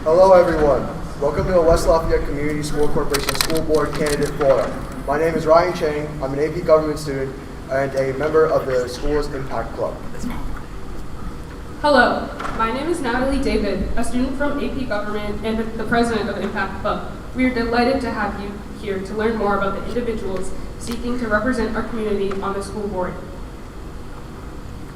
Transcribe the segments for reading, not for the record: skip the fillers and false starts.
Hello everyone. Welcome to the West Lafayette Community School Corporation School Board Candidate Forum. My name is Ryan Chang. I'm an AP Government student and a member of the school's Impact Club. Hello, my name is Natalie David, a student from AP Government and the president of Impact Club. We are delighted to have you here to learn more about the individuals seeking to represent our community on the school board.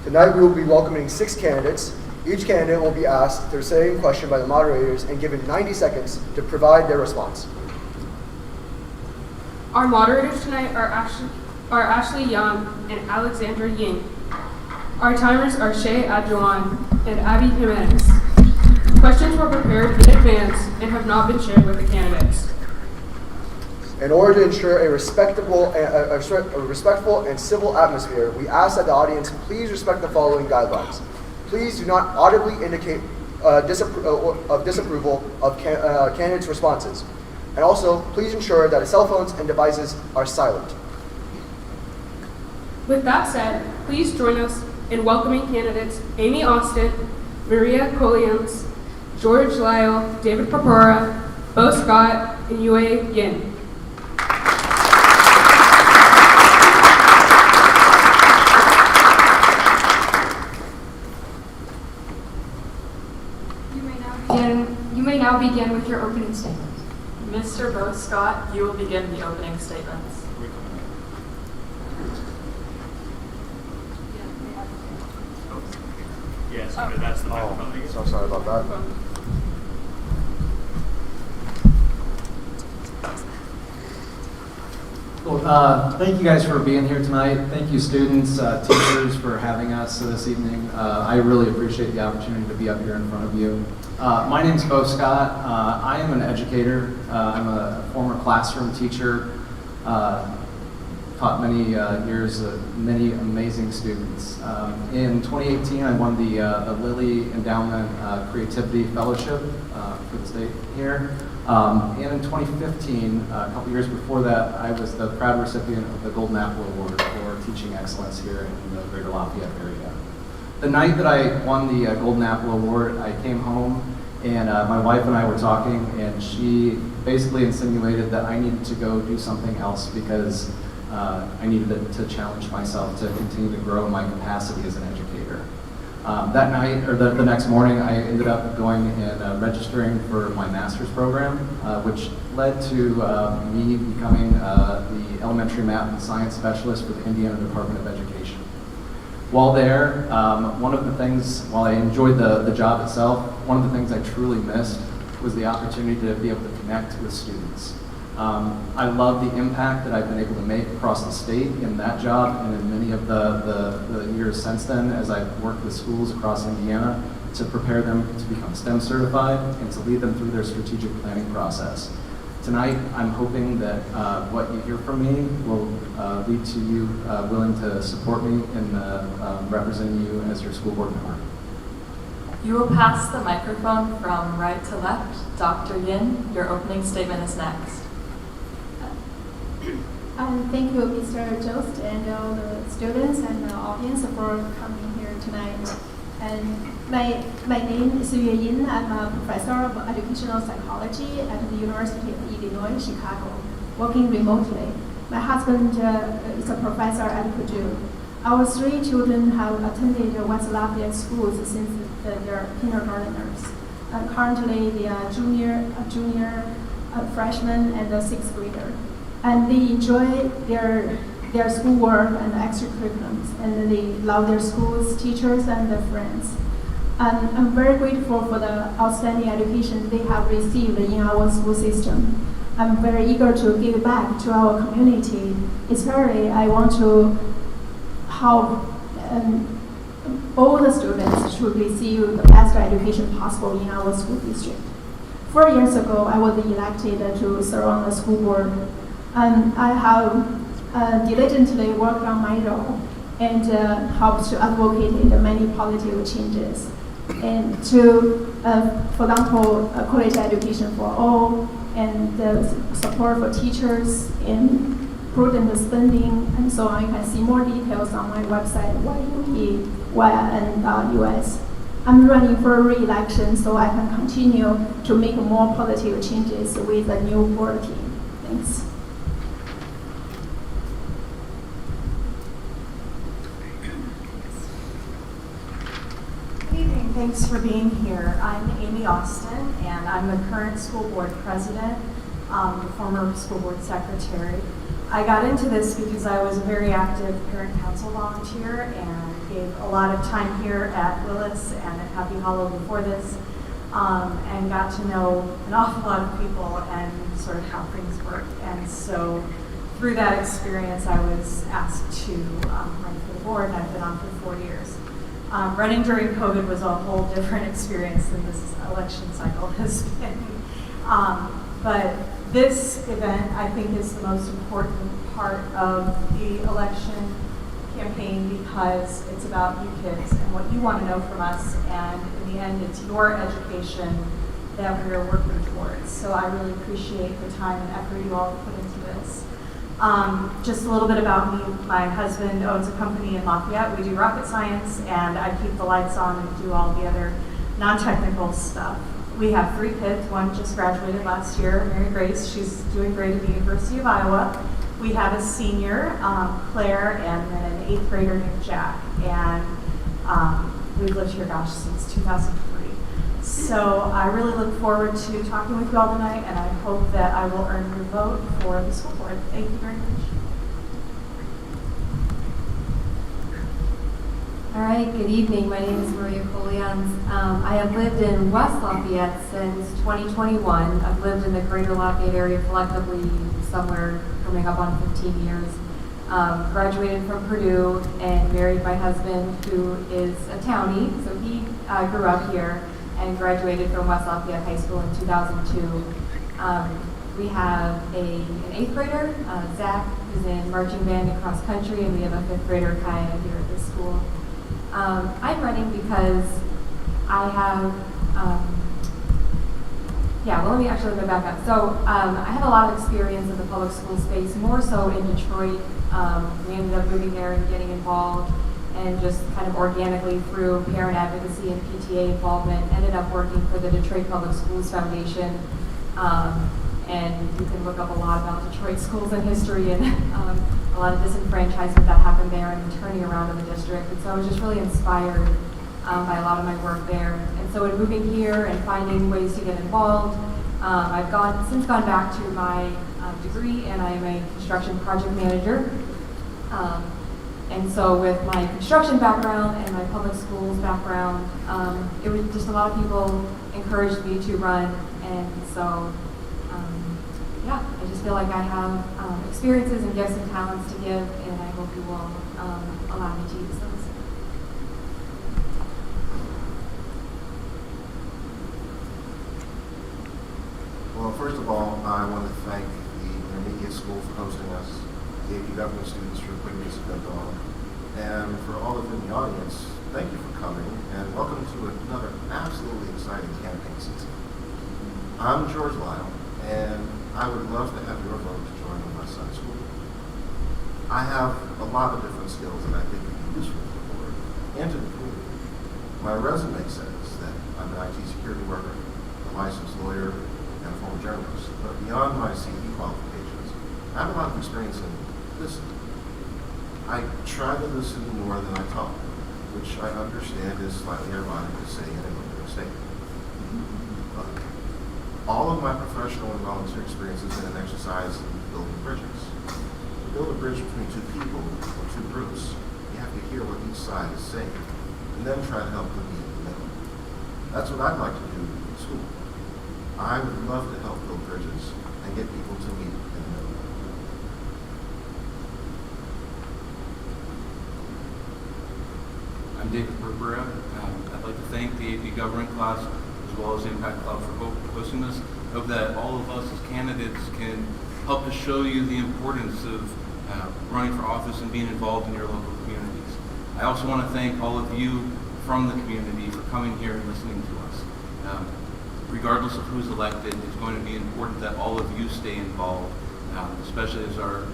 Tonight we will be welcoming 6 candidates. Each candidate will be asked their same question by the moderators and given 90 seconds to provide their response. Our moderators tonight are Ashley Young and Alexandra Ying. Our timers are Shay Adjuan and Abby Jimenez. Questions were prepared in advance and have not been shared with the candidates. In order to ensure a respectful and civil atmosphere, we ask that the audience please respect the following guidelines. Please do not audibly indicate disapproval of candidates' responses. And also, please ensure that cell phones and devices are silent. With that said, please join us in welcoming candidates Amy Austin, Maria Collians, George Lyle, David Papora, Bo Scott, and Yue Yin. You may now begin with your opening statement. Mr. Bo Scott, you will begin the opening statements. Yes, okay, that's the microphone. So sorry about that. Well, thank you guys for being here tonight. Thank you students, teachers for having us this evening. I really appreciate the opportunity to be up here in front of you. My name is Bo Scott. I am an educator. I'm a former classroom teacher. Taught many years of many amazing students. In 2018, I won the Lilly Endowment Creativity Fellowship for the state here. And in 2015, a couple years before that, I was the proud recipient of the Golden Apple Award for teaching excellence here in the greater Lafayette area. The night that I won the Golden Apple Award, I came home and my wife and I were talking, and she basically insinuated that I needed to go do something else because I needed to challenge myself to continue to grow my capacity as an educator. That night, or the next morning, I ended up going and registering for my master's program, which led to me becoming the elementary math and science specialist for the Indiana Department of Education. While there, one of the things, while I enjoyed the job itself, one of the things I truly missed was the opportunity to be able to connect with students. I love the impact that I've been able to make across the state in that job and in many of the years since then as I've worked with schools across Indiana to prepare them to become STEM certified and to lead them through their strategic planning process. Tonight, I'm hoping that what you hear from me will lead to you willing to support me in representing you as your school board member. You will pass the microphone from right to left. Dr. Yin, your opening statement is next. Thank you, Mr. Jost, and all the students and the audience for coming here tonight. And my name is Yue Yin. I'm a professor of educational psychology at the University of Illinois, Chicago, working remotely. My husband is a professor at Purdue. Our 3 children have attended West Lafayette schools since they're kindergartners. Currently, they are junior, freshman, and a 6th grader. And they enjoy their schoolwork and extracurriculums, and they love their schools, teachers, and their friends. And I'm very grateful for the outstanding education they have received in our school system. I'm very eager to give back to our community. Especially, I want to help all the students to receive the best education possible in our school district. 4 years ago, I was elected to serve on the school board. And I have diligently worked on my role and helped to advocate in the many positive changes. And to, for example, college education for all, and support for teachers, and prudent spending, and so on. You can see more details on my website, YUE.US. I'm running for re-election so I can continue to make more positive changes with the new board team. Thanks. Good evening. Thanks for being here. I'm Amy Austin, and I'm the current school board president, the former school board secretary. I got into this because I was a very active parent council volunteer and gave a lot of time here at Willis and at Happy Hollow before this, and got to know an awful lot of people and sort of how things work. And so through that experience, I was asked to run for the board, and I've been on for 4 years. Running during COVID was a whole different experience than this election cycle has been. But this event, I think, is the most important part of the election campaign because it's about you kids and what you want to know from us. And in the end, it's your education that we're working towards. So I really appreciate the time and effort you all put into this. Just a little bit about me. My husband owns a company in Lafayette. We do rocket science, and I keep the lights on and do all the other non-technical stuff. We have 3 kids. One just graduated last year, Mary Grace. She's doing great at the University of Iowa. We have a senior, Claire, and then an 8th grader named Jack. And we've lived here, gosh, since 2003. So I really look forward to talking with you all tonight, and I hope that I will earn your vote for the school board. Thank you very much. All right, good evening. My name is Maria Colians. I have lived in West Lafayette since 2021. I've lived in the greater Lafayette area collectively somewhere coming up on 15 years. Graduated from Purdue and married my husband, who is a townie, so he grew up here and graduated from West Lafayette High School in 2002. We have an 8th grader, Zach, who's in marching band and cross country, and we have a 5th grader, Kaya, here at this school. I'm running because I have, let me actually go back up. So I have a lot of experience in the public school space, more so in Detroit. We ended up moving there and getting involved, and just kind of organically through parent advocacy and PTA involvement, ended up working for the Detroit Public Schools Foundation. And you can look up a lot about Detroit schools and history and a lot of disenfranchisement that happened there and the turning around of the district. And so I was just really inspired by a lot of my work there. And so in moving here and finding ways to get involved, I've since gone back to my degree, and I am a construction project manager. And so with my construction background and my public schools background, it was just a lot of people encouraged me to run. And so, I just feel like I have experiences and gifts and talents to give, and I hope you will allow me to use those. Well, first of all, I want to thank the Intermediate School for hosting us, the AP Government students for putting this event on, and for all of you in the audience, thank you for coming, and welcome to another absolutely exciting campaign season. I'm George Lyle, and I would love to have your vote to join the West Side School. I have a lot of different skills that I think would be useful to the board and to the community. My resume says that I'm an IT security worker, a licensed lawyer, and a former journalist. But beyond my CE qualifications, I have a lot of experience in listening. I try to listen more than I talk, which I understand is slightly ironic to say in a New York State. All of my professional and volunteer experience has been an exercise in building bridges. To build a bridge between two people or two groups, you have to hear what each side is saying, and then try to help them meet in the middle. That's what I'd like to do in school. I would love to help build bridges and get people to meet in the middle. I'm David Berbera. I'd like to thank the AP Government class as well as Impact Club for hosting this. I hope that all of us as candidates can help to show you the importance of running for office and being involved in your local communities. I also want to thank all of you from the community for coming here and listening to us. Regardless of who's elected, it's going to be important that all of you stay involved, especially as our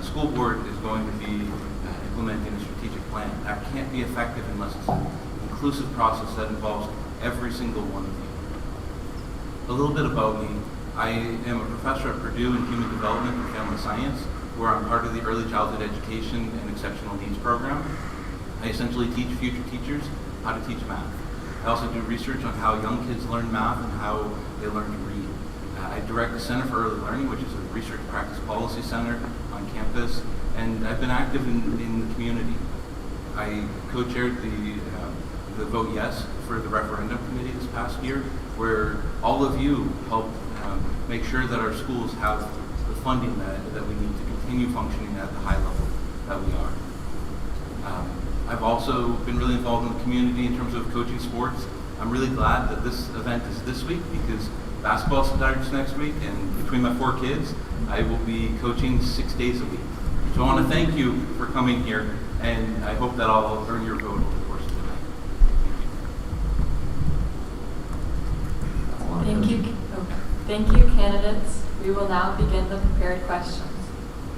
school board is going to be implementing a strategic plan. That can't be effective unless it's inclusive process that involves every single one of you. A little bit about me. I am a professor at Purdue in Human Development and Family Science, where I'm part of the Early Childhood Education and Exceptional Needs Program. I essentially teach future teachers how to teach math. I also do research on how young kids learn math and how they learn to read. I direct the Center for Early Learning, which is a research practice policy center on campus, and I've been active in the community. I co-chaired the Vote Yes for the referendum committee this past year, where all of you helped make sure that our schools have the funding that we need to continue functioning at the high level that we are. I've also been really involved in the community in terms of coaching sports. I'm really glad that this event is this week because basketball starts next week, and between my 4 kids, I will be coaching 6 days a week. So I want to thank you for coming here, and I hope that I'll earn your vote over the course of the night. Thank you. Thank you, candidates. We will now begin the prepared questions.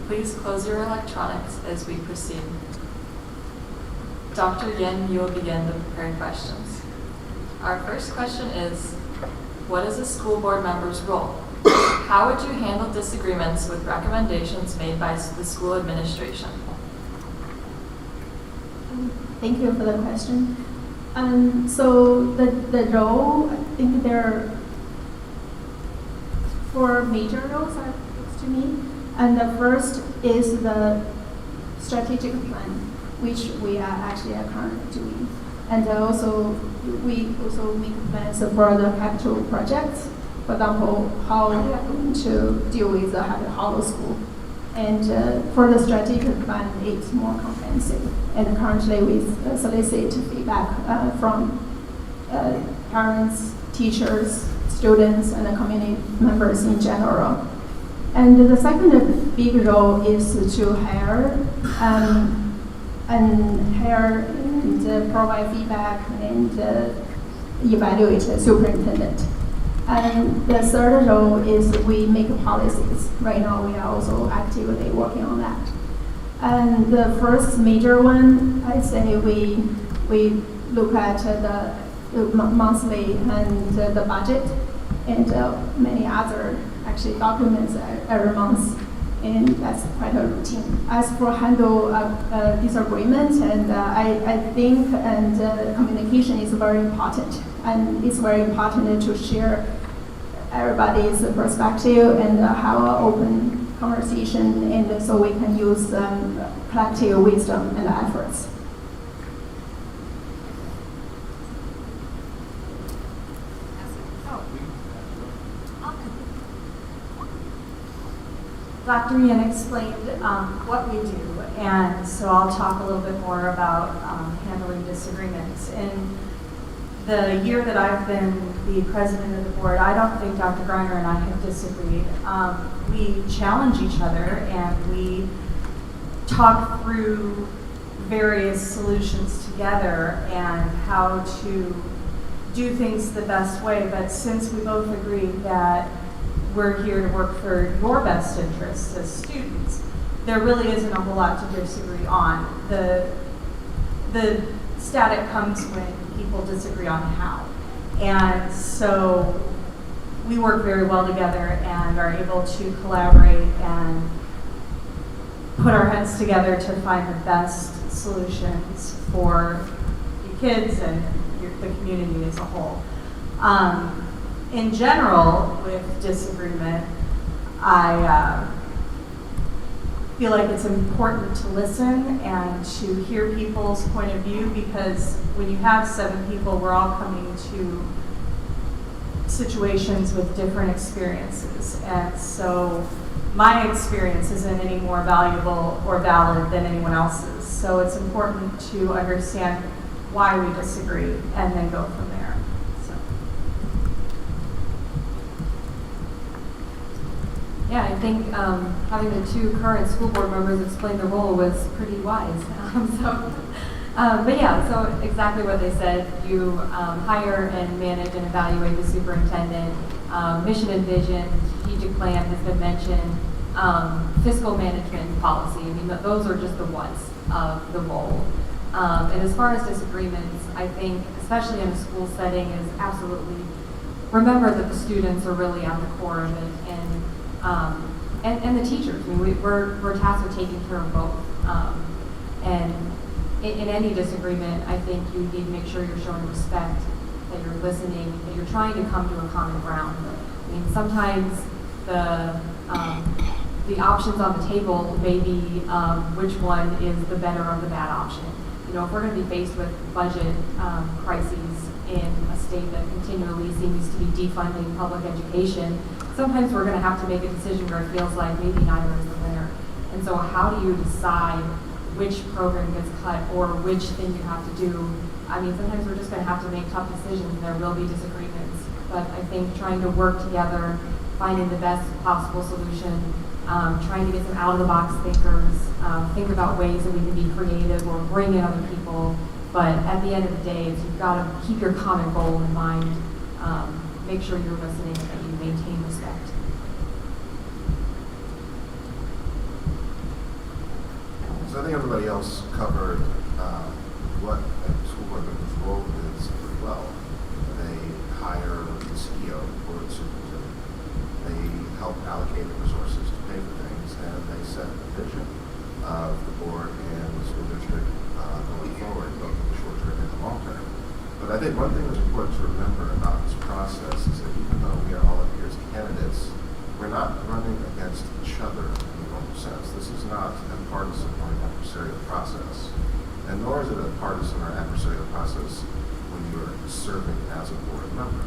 Please close your electronics as we proceed. Dr. Yin, you will begin the prepared questions. Our first question is, what is a school board member's role? How would you handle disagreements with recommendations made by the school administration? Thank you for the question. So the role, I think there are 4 major roles that looks to me. And the first is the strategic plan, which we are actually currently doing. And also, we also make plans for the capital projects. For example, how we are going to deal with the Hollow School. And for the strategic plan, it's more comprehensive. And currently, we solicit feedback from parents, teachers, students, and the community members in general. And the second big role is to hire and provide feedback and evaluate the superintendent. And the third role is we make policies. Right now, we are also actively working on that. And the first major one, I say we look at the monthly and the budget and many other actually documents every month. And that's quite a routine. As for handle disagreements, and I think communication is very important, and it's very important to share everybody's perspective and have an open conversation, and so we can use collective wisdom and efforts. Dr. Yin explained what we do, and so I'll talk a little bit more about handling disagreements. In the year that I've been the president of the board, I don't think Dr. Greiner and I have disagreed. We challenge each other, and we talk through various solutions together and how to do things the best way. But since we both agree that we're here to work for your best interests as students, there really isn't a whole lot to disagree on. The static comes when people disagree on how. And so we work very well together and are able to collaborate and put our heads together to find the best solutions for you kids and the community as a whole. In general, with disagreement, I feel like it's important to listen and to hear people's point of view, because when you have 7 people, we're all coming to situations with different experiences. And so my experience isn't any more valuable or valid than anyone else's. So it's important to understand why we disagree and then go from there. Yeah, I think having the 2 current school board members explain the role was pretty wise. But yeah, so exactly what they said. You hire and manage and evaluate the superintendent. Mission and vision, strategic plan has been mentioned. Fiscal management policy. I mean, those are just the ones of the role. And as far as disagreements, I think, especially in a school setting, is absolutely remember that the students are really at the core of it, and the teachers. I mean, we're tasked with taking care of both. And in any disagreement, I think you need to make sure you're showing respect, that you're listening, that you're trying to come to a common ground. I mean, sometimes the options on the table may be which one is the better of the bad option. You know, if we're going to be faced with budget crises in a state that continually seems to be defunding public education, sometimes we're going to have to make a decision where it feels like maybe neither is the winner. And so how do you decide which program gets cut or which thing you have to do? I mean, sometimes we're just going to have to make tough decisions and there will be disagreements. But I think trying to work together, finding the best possible solution, trying to get some out-of-the-box thinkers, think about ways that we can be creative or bring in other people. But at the end of the day, you've got to keep your common goal in mind, make sure you're listening and that you maintain respect. So I think everybody else covered what a school board member's role is pretty well. They hire the CEO or the superintendent. They help allocate the resources to pay for things, and they set the vision of the board and the school district going forward, both in the short term and the long term. But I think one thing that's important to remember about this process is that even though we are all up here as candidates, we're not running against each other in the normal sense. This is not a partisan or an adversarial process. And nor is it a partisan or adversarial process when you're serving as a board member.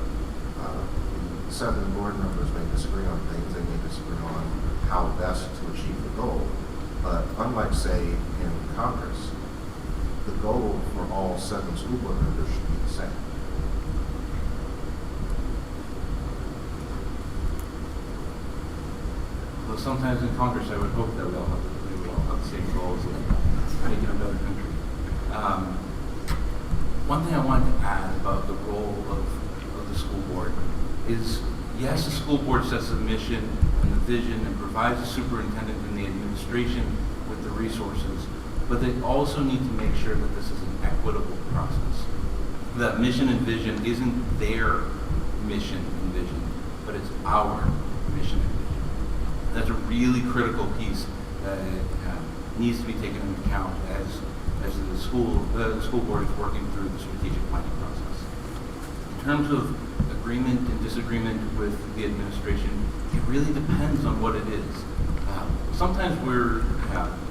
The 7 board members may disagree on things, they may disagree on how best to achieve the goal. But unlike, say, in Congress, the goal for all 7 school board members should be the same. Well, sometimes in Congress, I would hope that we all have the same goals and making a better country. One thing I wanted to add about the role of the school board is, yes, the school board sets the mission and the vision and provides the superintendent and the administration with the resources, but they also need to make sure that this is an equitable process. That mission and vision isn't their mission and vision, but it's our mission and vision. That's a really critical piece that needs to be taken into account as the school board is working through the strategic planning process. In terms of agreement and disagreement with the administration, it really depends on what it is. Sometimes we're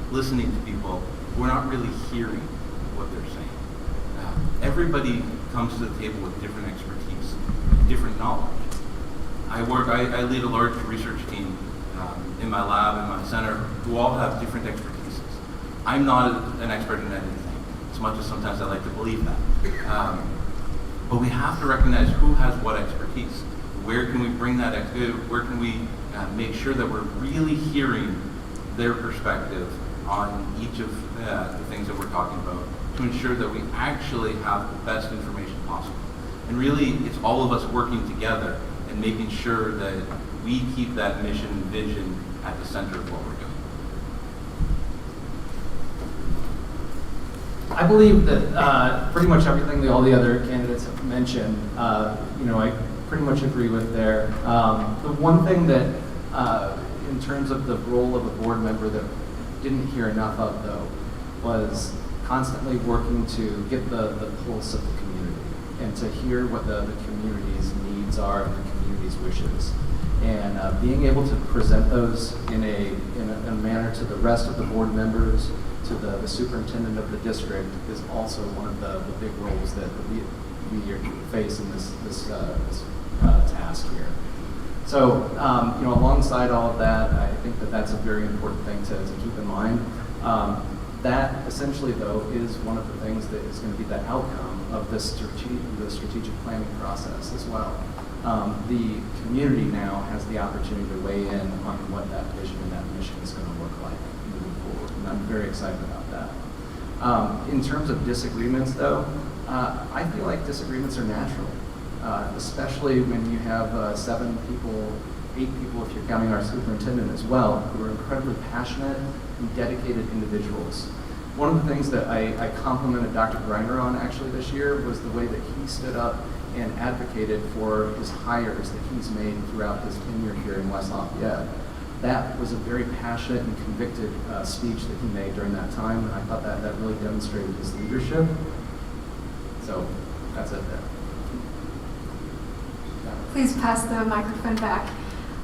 listening to people, we're not really hearing what they're saying. Everybody comes to the table with different expertise, different knowledge. I lead a large research team in my lab, in my center, who all have different expertises. I'm not an expert in anything, as much as sometimes I like to believe that. But we have to recognize who has what expertise. Where can we bring that, where can we make sure that we're really hearing their perspective on each of the things that we're talking about to ensure that we actually have the best information possible. And really, it's all of us working together and making sure that we keep that mission and vision at the center of what we're doing. I believe that pretty much everything all the other candidates have mentioned, I pretty much agree with there. The one thing that, in terms of the role of a board member that didn't hear enough of, though, was constantly working to get the pulse of the community and to hear what the community's needs are and the community's wishes. And being able to present those in a manner to the rest of the board members, to the superintendent of the district, is also one of the big roles that we face in this task here. So, alongside all of that, I think that that's a very important thing to keep in mind. That essentially, though, is one of the things that is going to be the outcome of the strategic planning process as well. The community now has the opportunity to weigh in on what that vision and that mission is going to look like moving forward, and I'm very excited about that. In terms of disagreements, though, I feel like disagreements are natural, especially when you have 7 people, 8 people if you're counting our superintendent as well, who are incredibly passionate and dedicated individuals. One of the things that I complimented Dr. Greiner on actually this year was the way that he stood up and advocated for his hires that he's made throughout his tenure here in West Lafayette. That was a very passionate and convicted speech that he made during that time, and I thought that really demonstrated his leadership. So that's it there. Please pass the microphone back.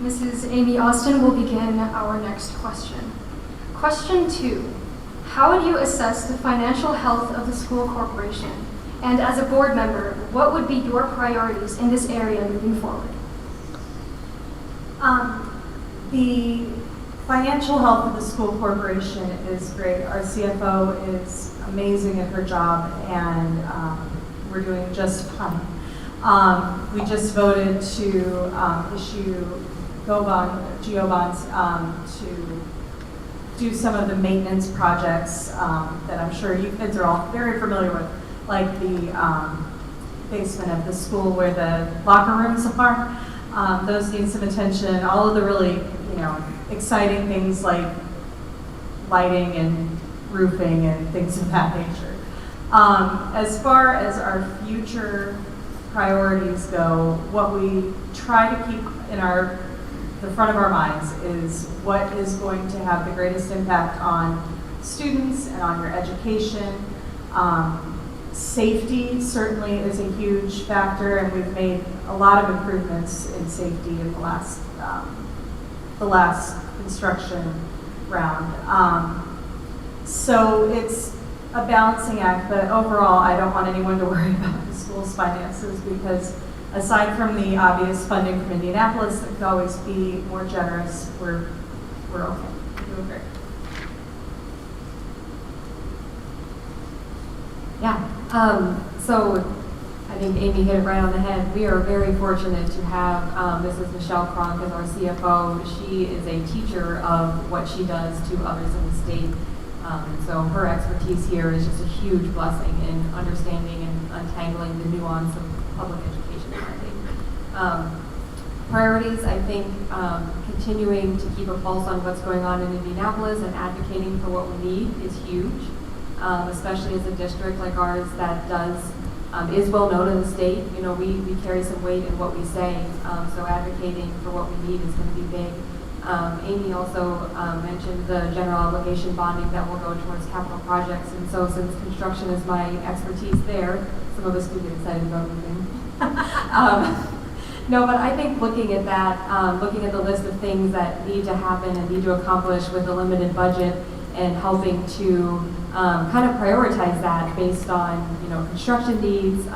Mrs. Amy Austin will begin our next question. Question 2. How would you assess the financial health of the school corporation? And as a board member, what would be your priorities in this area moving forward? The financial health of the school corporation is great. Our CFO is amazing at her job, and we're doing just fine. We just voted to issue GO bonds to do some of the maintenance projects that I'm sure you kids are all very familiar with, like the basement of the school where the locker rooms are. Those need some attention. All of the really, exciting things like lighting and roofing and things of that nature. As far as our future priorities go, what we try to keep in the front of our minds is what is going to have the greatest impact on students and on your education. Safety certainly is a huge factor, and we've made a lot of improvements in safety in the last construction round. So it's a balancing act, but overall, I don't want anyone to worry about the school's finances, because aside from the obvious funding from Indianapolis that could always be more generous, we're okay. We're doing great. Yeah, so I think Amy hit it right on the head. We are very fortunate to have Mrs. Michelle Cronk as our CFO. She is a teacher of what she does to others in the state. So her expertise here is just a huge blessing in understanding and untangling the nuance of public education funding. Priorities, I think continuing to keep a pulse on what's going on in Indianapolis and advocating for what we need is huge. Especially as a district like ours that is well known in the state. We carry some weight in what we say, so advocating for what we need is going to be big. Amy also mentioned the general obligation bonding that will go towards capital projects, and so since construction is my expertise there, some of us do get excited about moving. No, but I think looking at that, looking at the list of things that need to happen and need to accomplish with a limited budget, and helping to kind of prioritize that based on construction needs,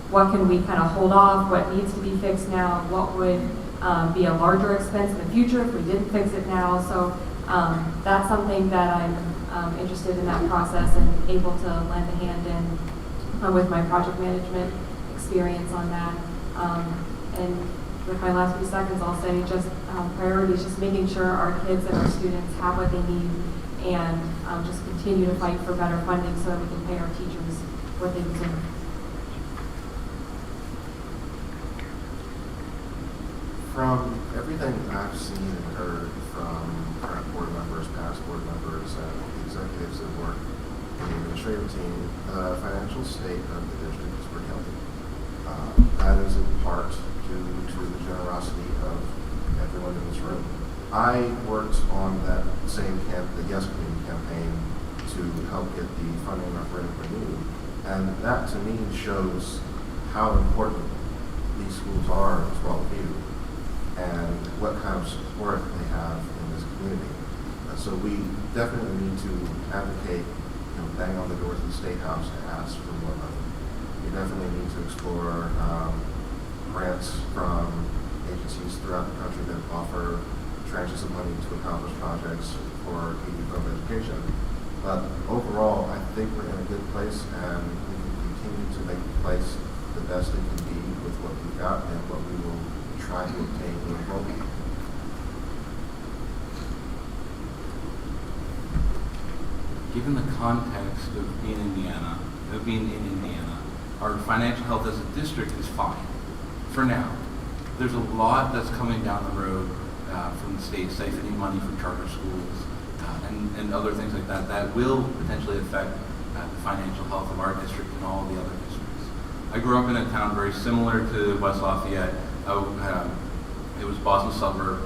what can we kind of hold off, what needs to be fixed now, what would be a larger expense in the future if we didn't fix it now. So that's something that I'm interested in that process and able to lend a hand in with my project management experience on that. And with my last few seconds, I'll say just priorities, just making sure our kids and our students have what they need, and just continue to fight for better funding so that we can pay our teachers what they deserve. From everything I've seen and heard from current board members, past board members, and executives that work in the administrative team, the financial state of the district is pretty healthy. That is in part due to the generosity of everyone in this room. I worked on that same the Yes Community campaign to help get the funding referendum renewed, and that to me shows how important these schools are as well as you, and what kind of support they have in this community. So we definitely need to advocate, bang on the doors of the State House to ask for more money. We definitely need to explore grants from agencies throughout the country that offer tranches of money to accomplish projects for public education. But overall, I think we're in a good place, and we can continue to make the place the best it can be with what we've got and what we will try to obtain going forward. Given the context of being in Indiana, our financial health as a district is fine for now. There's a lot that's coming down the road from the state, siphoning money from charter schools, and other things like that that will potentially affect the financial health of our district and all the other districts. I grew up in a town very similar to West Lafayette. It was Boston suburb.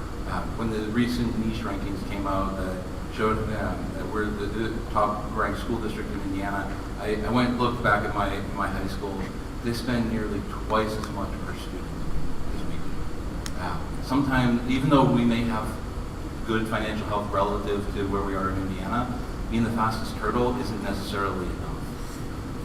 When the recent niche rankings came out that showed that we're the top ranked school district in Indiana, I went and looked back at my high school. They spend nearly twice as much per student as we do. Sometimes, even though we may have good financial health relative to where we are in Indiana, being the fastest turtle isn't necessarily enough.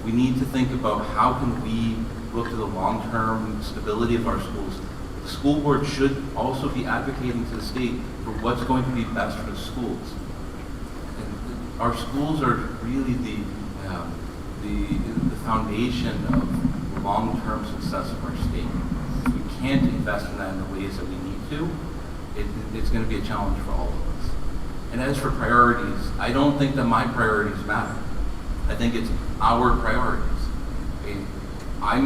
We need to think about how can we look to the long-term stability of our schools. The school board should also be advocating to the state for what's going to be best for the schools. And our schools are really the foundation of long-term success of our state. If we can't invest in that in the ways that we need to, it's going to be a challenge for all of us. And as for priorities, I don't think that my priorities matter. I think it's our priorities. I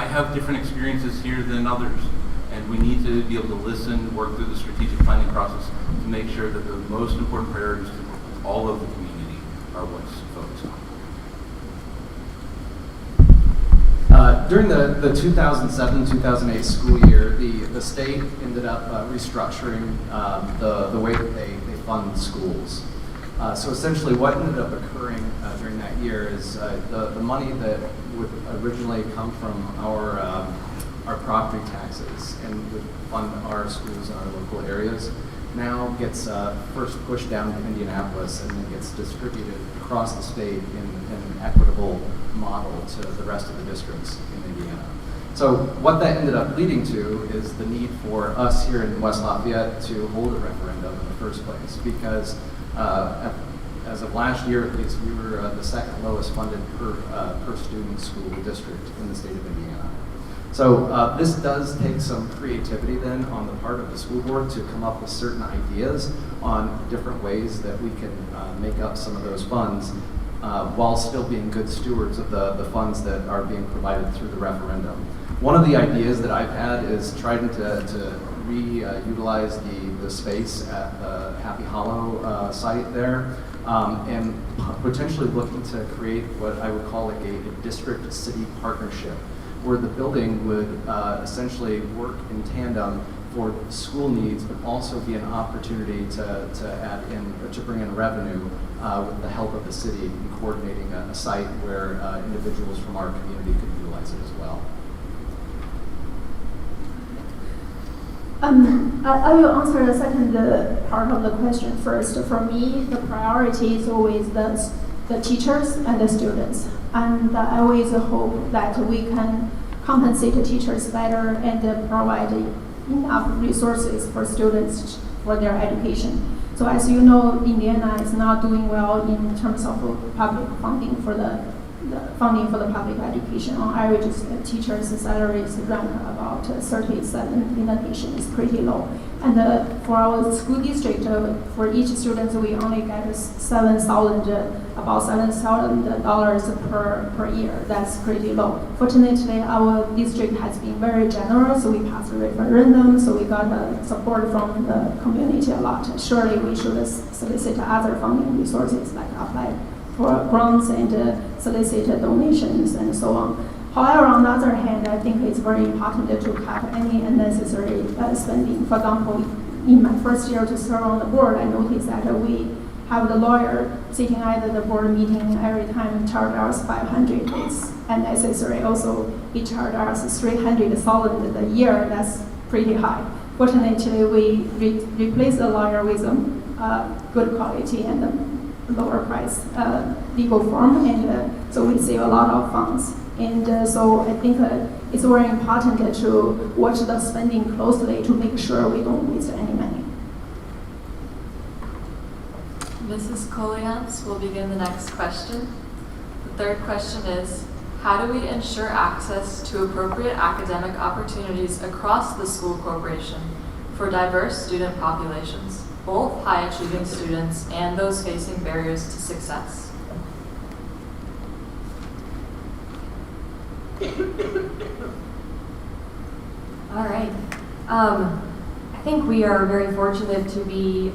have different experiences here than others, and we need to be able to listen, work through the strategic planning process to make sure that the most important priorities to all of the community are what's focused on. During the 2007-2008 school year, the state ended up restructuring the way that they fund schools. So essentially what ended up occurring during that year is the money that would originally come from our property taxes and would fund our schools in our local areas now gets first pushed down to Indianapolis and then gets distributed across the state in an equitable model to the rest of the districts in Indiana. So what that ended up leading to is the need for us here in West Lafayette to hold a referendum in the first place, because as of last year at least, we were the second lowest funded per student school district in the state of Indiana. So this does take some creativity then on the part of the school board to come up with certain ideas on different ways that we can make up some of those funds while still being good stewards of the funds that are being provided through the referendum. One of the ideas that I've had is trying to reutilize the space at the Happy Hollow site there, and potentially looking to create what I would call like a district-city partnership, where the building would essentially work in tandem for school needs, but also be an opportunity to add in, or to bring in revenue with the help of the city in coordinating a site where individuals from our community could utilize it as well. I will answer the second part of the question first. For me, the priority is always the teachers and the students. And I always hope that we can compensate the teachers better and provide enough resources for students for their education. So as you know, Indiana is not doing well in terms of public funding for the funding for the public education. On average, teachers' salaries run about 37 in the nation. Is pretty low. And for our school district, for each student, we only get about $7,000 per year. That's pretty low. Fortunately, our district has been very generous. We passed a referendum, so we got support from the community a lot. Surely we should solicit other funding resources, like apply for grants and solicit donations and so on. However, on the other hand, I think it's very important to cut any unnecessary spending. For example, in my first year to serve on the board, I noticed that we have the lawyer sitting at the board meeting every time and charge us $500. It's unnecessary. Also, he charged us $300,000 a year. That's pretty high. Fortunately, we replaced the lawyer with a good quality and lower price legal firm, and so we save a lot of funds. And so I think it's very important to watch the spending closely to make sure we don't waste any money. Mrs. Colians will begin the next question. The third question is, how do we ensure access to appropriate academic opportunities across the school corporation for diverse student populations, both high-achieving students and those facing barriers to success? All right. think we are very fortunate to be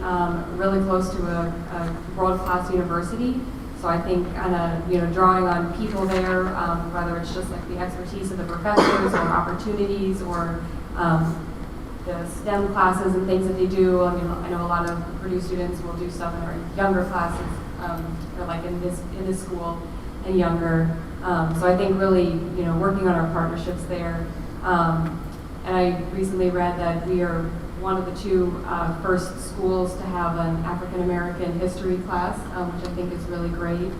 really close to a world-class university. So I think drawing on people there, whether it's just like the expertise of the professors or opportunities or the STEM classes and things that they do. I mean, I know a lot of Purdue students will do stuff in our younger classes, or like in this school and younger. So I think really, working on our partnerships there. And I recently read that we are one of the two first schools to have an African American history class, which I think is really great.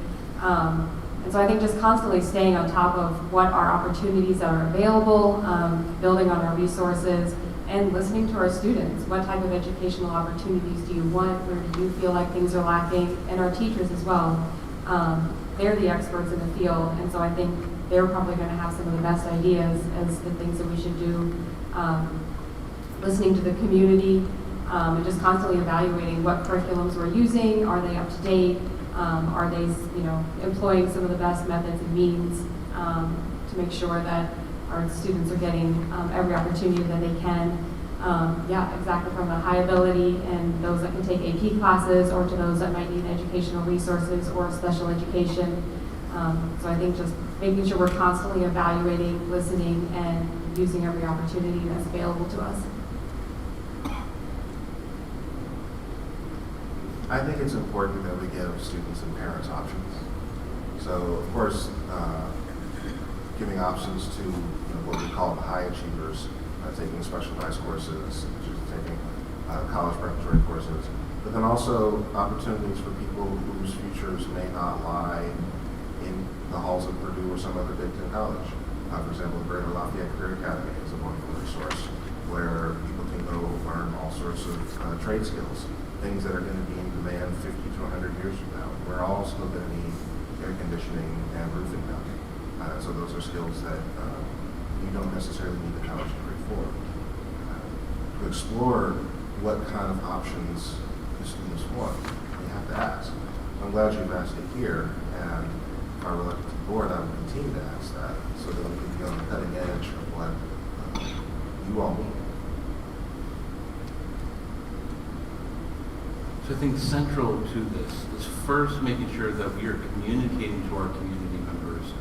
And so I think just constantly staying on top of what our opportunities are available, building on our resources, and listening to our students. What type of educational opportunities do you want? Where do you feel like things are lacking? And our teachers as well. They're the experts in the field, and so I think they're probably going to have some of the best ideas as the things that we should do. Listening to the community, and just constantly evaluating what curriculums we're using. Are they up to date? Are they, employing some of the best methods and means to make sure that our students are getting every opportunity that they can. Exactly, from the high ability and those that can take AP classes, or to those that might need educational resources or special education. So I think just making sure we're constantly evaluating, listening, and using every opportunity that's available to us. I think it's important that we give students and parents options. So, of course, giving options to what we call the high achievers, taking specialized courses, taking college preparatory courses, but then also opportunities for people whose futures may not lie in the halls of Purdue or some other Big Ten college. For example, the Greater Lafayette Career Academy is a wonderful resource where people can go learn all sorts of trade skills, things that are going to be in demand 50 to 100 years from now. We're all still going to need air conditioning and roofing now. So those are skills that you don't necessarily need a college degree for. To explore what kind of options the students want, you have to ask. I'm glad you've asked it here, and if I were elected to the board, I would continue to ask that so that we can be on the cutting edge of what you all need. So I think central to this is first making sure that we are communicating to our community members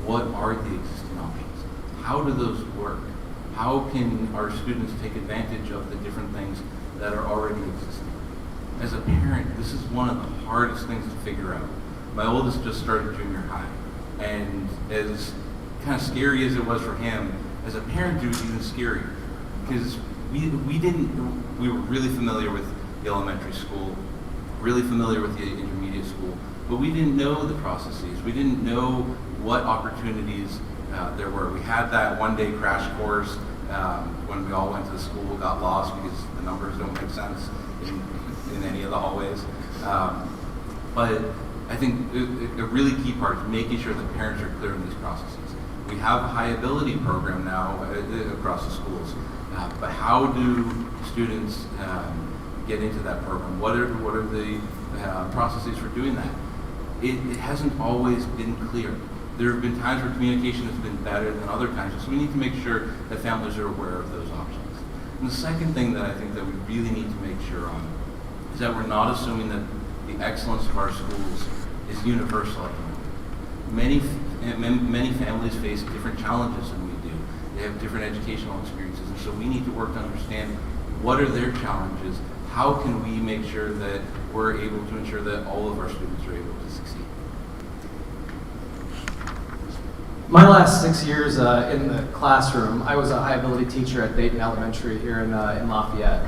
what are the existing options. How do those work? How can our students take advantage of the different things that are already existing? As a parent, this is one of the hardest things to figure out. My oldest just started junior high, and as kind of scary as it was for him, as a parent it was even scarier, because we were really familiar with the elementary school, really familiar with the intermediate school, but we didn't know the processes. We didn't know what opportunities there were. We had that one-day crash course when we all went to the school, got lost because the numbers don't make sense in any of the hallways. But I think a really key part is making sure that parents are clear on these processes. We have a high ability program now across the schools, but how do students get into that program? What are the processes for doing that? It hasn't always been clear. There have been times where communication has been better than other times, so we need to make sure that families are aware of those options. And the second thing that I think that we really need to make sure on is that we're not assuming that the excellence of our schools is universal at the moment. Many families face different challenges than we do. They have different educational experiences, and so we need to work to understand what are their challenges. How can we make sure that we're able to ensure that all of our students are able to succeed? My last 6 years in the classroom, I was a high ability teacher at Dayton Elementary here in Lafayette.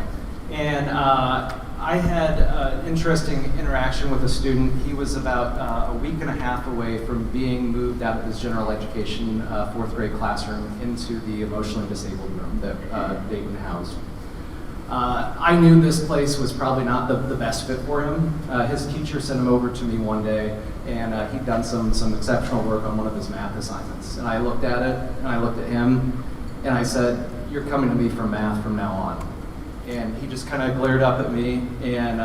And I had an interesting interaction with a student. He was about a week and a half away from being moved out of his general education 4th grade classroom into the emotionally disabled room that Dayton housed. I knew this place was probably not the best fit for him. His teacher sent him over to me one day, and he'd done some exceptional work on one of his math assignments. And I looked at it, and I looked at him, and I said, "You're coming to me for math from now on." And he just kind of glared up at me, and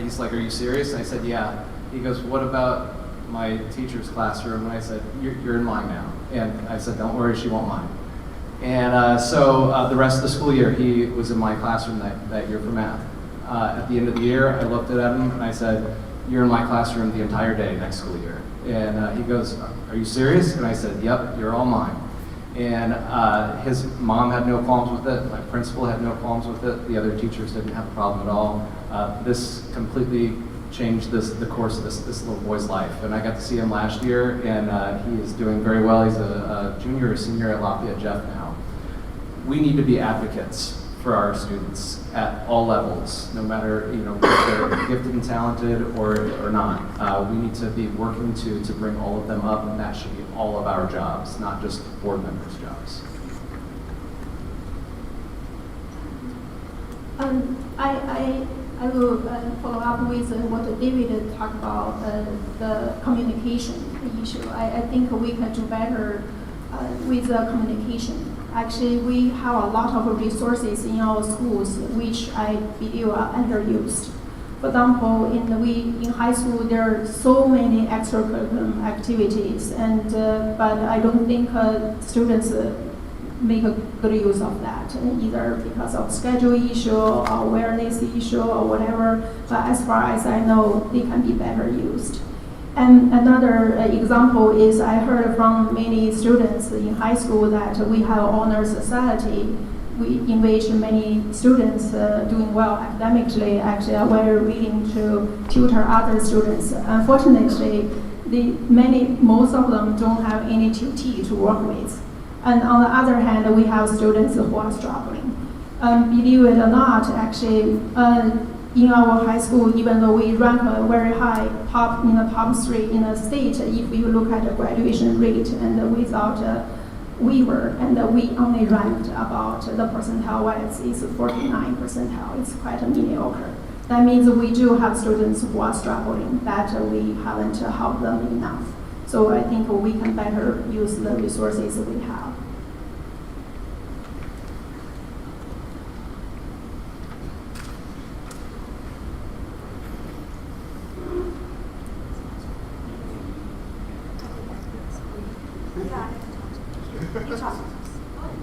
he's like, "Are you serious?" And I said, "Yeah." He goes, "What about my teacher's classroom?" And I said, "You're in mine now." And I said, "Don't worry, she won't mind." And so the rest of the school year, he was in my classroom that year for math. At the end of the year, I looked at him and I said, "You're in my classroom the entire day next school year." And he goes, "Are you serious?" And I said, "Yep, you're all mine." And his mom had no qualms with it. My principal had no qualms with it. The other teachers didn't have a problem at all. This completely changed the course of this little boy's life. And I got to see him last year, and he is doing very well. He's a junior or senior at Lafayette Jeff now. We need to be advocates for our students at all levels, no matter if they're gifted and talented or not. We need to be working to bring all of them up, and that should be all of our jobs, not just board members' jobs. I will follow up with what David talked about, the communication issue. I think we can do better with the communication. Actually, we have a lot of resources in our schools which I believe are underused. For example, in high school there are so many extracurricular activities, and but I don't think students make a good use of that, either because of schedule issue or awareness issue or whatever. But as far as I know, they can be better used. And another example is I heard from many students in high school that we have honor society, in which many students doing well academically actually are very willing to tutor other students. Unfortunately, most of them don't have any tutee to work with. And on the other hand, we have students who are struggling. Believe it or not, actually, in our high school, even though we rank very high, in the top 3 in the state, if you look at the graduation rate and without waiver, and we only ranked about the percentile-wise is 49 percentile. It's quite mediocre. That means we do have students who are struggling, that we haven't helped them enough. So I think we can better use the resources we have.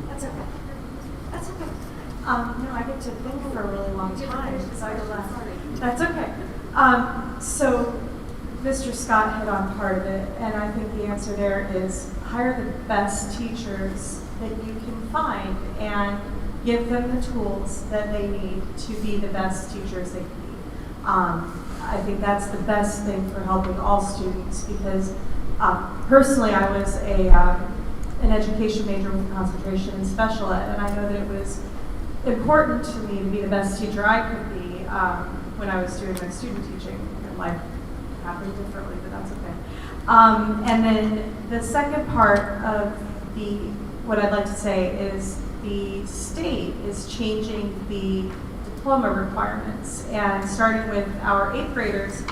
That's okay. That's okay. No, I get to think for a really long time because I left. That's okay. So Mr. Scott hit on part of it, and I think the answer there is hire the best teachers that you can find and give them the tools that they need to be the best teachers they can be. I think that's the best thing for helping all students because personally I was an education major with concentration in special ed, and I know that it was important to me to be the best teacher I could be when I was doing my student teaching. And life happened differently, but that's okay. And then the second part of what I'd like to say is the state is changing the diploma requirements, and starting with our 8th graders,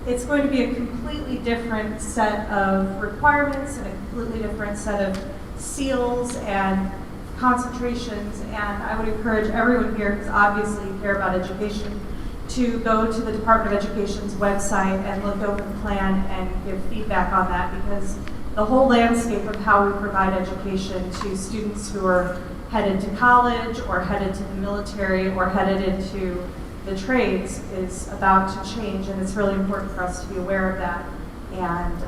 it's going to be a completely different set of requirements and a completely different set of seals and concentrations. And I would encourage everyone here, because obviously you care about education, to go to the Department of Education's website and look over the plan and give feedback on that, because the whole landscape of how we provide education to students who are headed to college or headed to the military or headed into the trades is about to change, and it's really important for us to be aware of that. And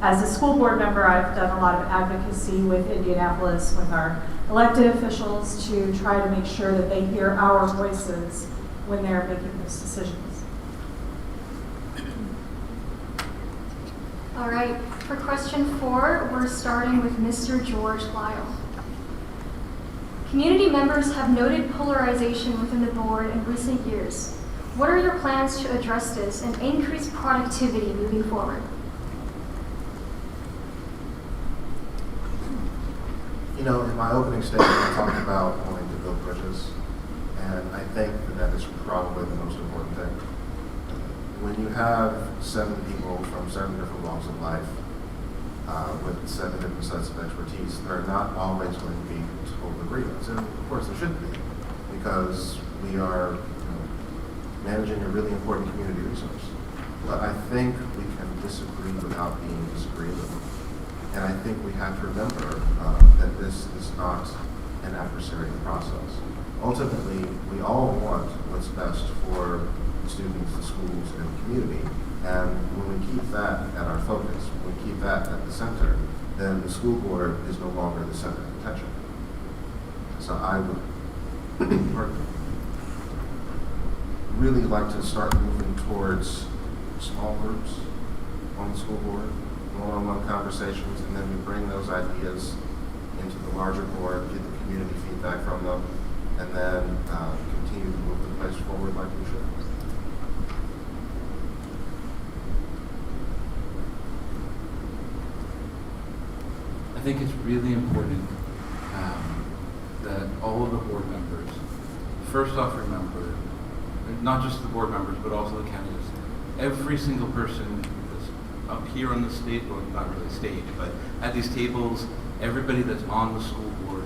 as a school board member, I've done a lot of advocacy with Indianapolis, with our elected officials, to try to make sure that they hear our voices when they're making those decisions. All right, for question 4, we're starting with Mr. George Lyle. Community members have noted polarization within the board in recent years. What are your plans to address this and increase productivity moving forward? You know, in my opening statement, I talked about wanting to build bridges, and I think that is probably the most important thing. When you have 7 people from 7 different walks of life with 7 different sets of expertise, there are not always going to be total agreements, and of course there shouldn't be, because we are managing a really important community resource. But I think we can disagree without being disagreeable. And I think we have to remember that this is not an adversarial process. Ultimately, we all want what's best for the students, the schools, and the community. And when we keep that at our focus, when we keep that at the center, then the school board is no longer the center of attention. So I would really like to start moving towards small groups on the school board, one-on-one conversations, and then we bring those ideas into the larger board, get the community feedback from them, and then continue to move the place forward like we should. I think it's really important that all of the board members, first off, remember, not just the board members, but also the candidates, every single person that's up here on the stage, well, not really stage, but at these tables, everybody that's on the school board,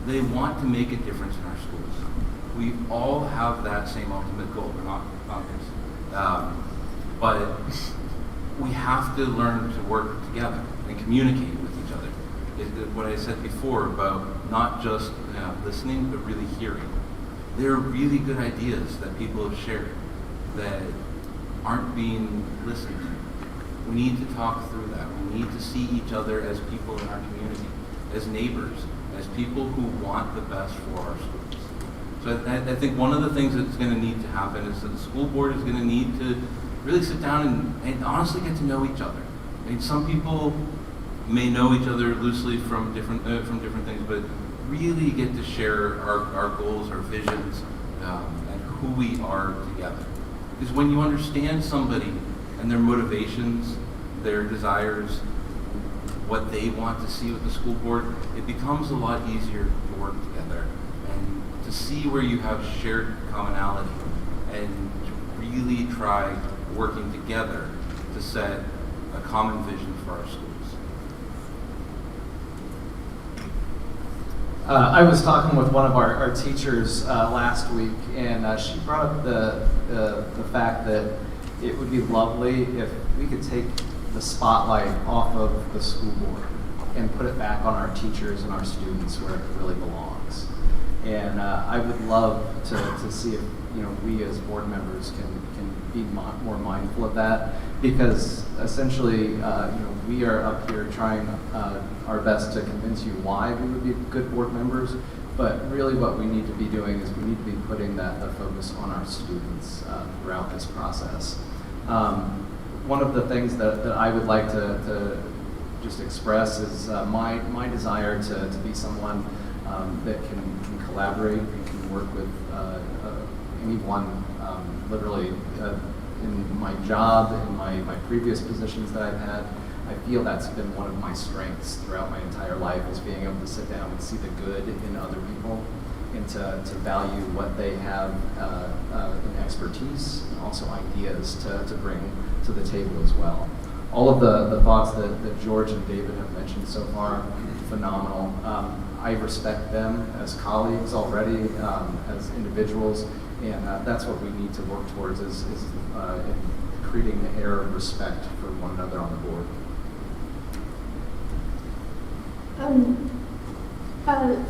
they want to make a difference in our schools. We all have that same ultimate goal. We're not obvious. But we have to learn to work together and communicate with each other. What I said before about not just listening, but really hearing. There are really good ideas that people have shared that aren't being listened to. We need to talk through that. We need to see each other as people in our community, as neighbors, as people who want the best for our schools. So I think one of the things that's going to need to happen is that the school board is going to need to really sit down and honestly get to know each other. I mean, some people may know each other loosely from different things, but really get to share our goals, our visions, and who we are together. Because when you understand somebody and their motivations, their desires, what they want to see with the school board, it becomes a lot easier to work together and to see where you have shared commonality and to really try working together to set a common vision for our schools. I was talking with one of our teachers last week, and she brought up the fact that it would be lovely if we could take the spotlight off of the school board and put it back on our teachers and our students where it really belongs. And I would love to see if we as board members can be more mindful of that, because essentially we are up here trying our best to convince you why we would be good board members, but really what we need to be doing is we need to be putting the focus on our students throughout this process. One of the things that I would like to just express is my desire to be someone that can collaborate and can work with anyone, literally in my job, in my previous positions that I've had. I feel that's been one of my strengths throughout my entire life, is being able to sit down and see the good in other people and to value what they have in expertise and also ideas to bring to the table as well. All of the thoughts that George and David have mentioned so far, phenomenal. I respect them as colleagues already, as individuals, and that's what we need to work towards is creating the air of respect for one another on the board.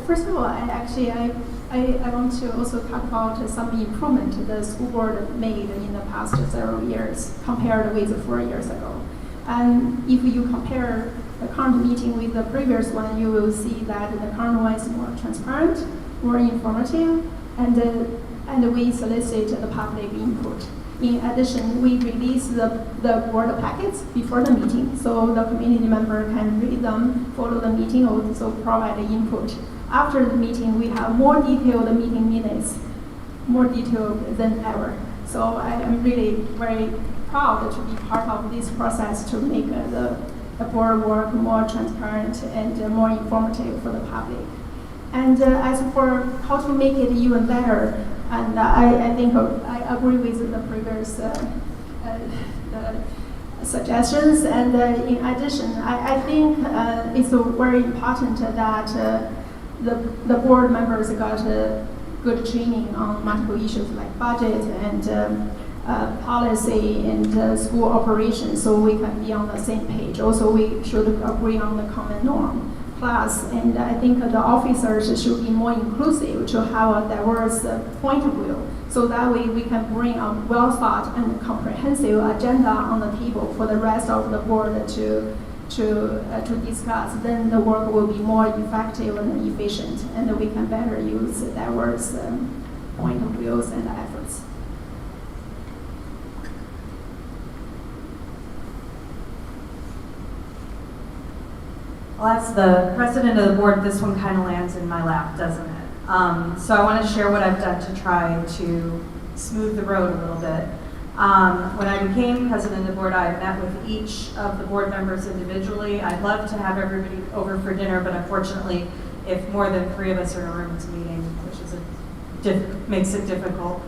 First of all, I want to also talk about some improvement the school board made in the past several years compared with 4 years ago. And if you compare the current meeting with the previous one, you will see that the current one is more transparent, more informative, and we solicit the public input. In addition, we release the board packets before the meeting, so the community member can read them, follow the meeting, also provide the input. After the meeting, we have more detailed meeting minutes, more detailed than ever. So I am really very proud to be part of this process to make the board work more transparent and more informative for the public. And as for how to make it even better, and I think I agree with the previous the suggestions. And in addition, I think it's very important that the board members got good training on multiple issues like budget policy and school operations, so we can be on the same page. Also, we should agree on the common norm class, and I think the officers should be more inclusive to have a diverse point of view, so that way we can bring a well thought and comprehensive agenda on the table for the rest of the board to discuss. Then the work will be more effective and efficient, and we can better use diverse point of views and efforts. Well, as the president of the board, this one kind of lands in my lap, doesn't it? So I want to share what I've done to try to smooth the road a little bit. When I became president of the board, I met with each of the board members individually. I'd love to have everybody over for dinner, but unfortunately, if more than 3 of us are in a room, it's a meeting, which is makes it difficult.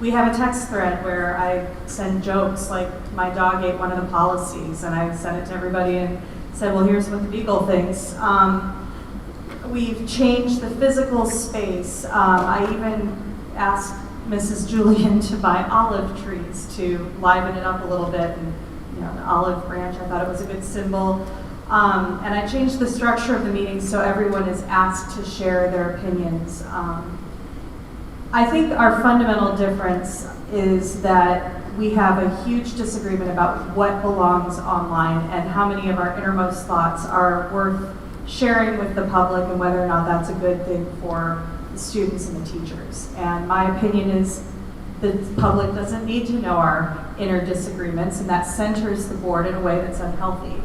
We have a text thread where I send jokes, like my dog ate one of the policies, and I sent it to everybody and said, well, here's what the beagle thinks. We've changed the physical space. I even asked Mrs. Julian to buy olive trees to liven it up a little bit, and an olive branch, I thought it was a good symbol. And I changed the structure of the meeting so everyone is asked to share their opinions. I think our fundamental difference is that we have a huge disagreement about what belongs online and how many of our innermost thoughts are worth sharing with the public, and whether or not that's a good thing for the students and the teachers. And my opinion is the public doesn't need to know our inner disagreements, and that centers the board in a way that's unhealthy.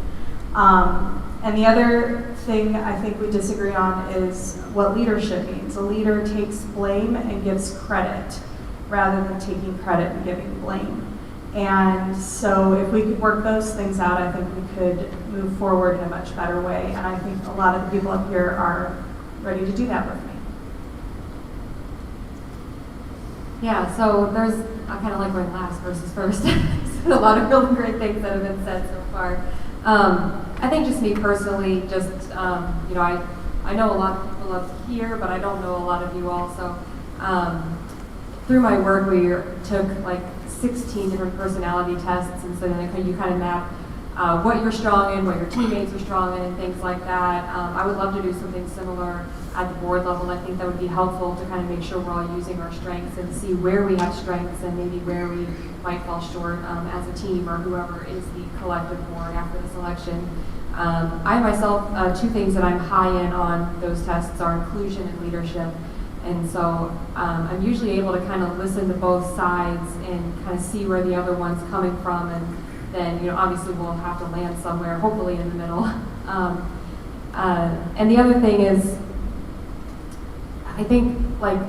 And the other thing I think we disagree on is what leadership means. A leader takes blame and gives credit rather than taking credit and giving blame. And so if we could work those things out, I think we could move forward in a much better way. And I think a lot of the people up here are ready to do that with me. Yeah, so I kind of like going last versus first. A lot of really great things that have been said so far. I think just me personally, I know a lot of people up here, but I don't know a lot of you all. So through my work, we took like 16 different personality tests, and so then you kind of map what you're strong in, what your teammates are strong in, and things like that. I would love to do something similar at the board level. I think that would be helpful to kind of make sure we're all using our strengths and see where we have strengths and maybe where we might fall short as a team, or whoever is the collective board after this election. I myself, 2 things that I'm high in on those tests are inclusion and leadership. And so I'm usually able to kind of listen to both sides and kind of see where the other one's coming from, and then obviously we'll have to land somewhere, hopefully in the middle. And the other thing is, I think like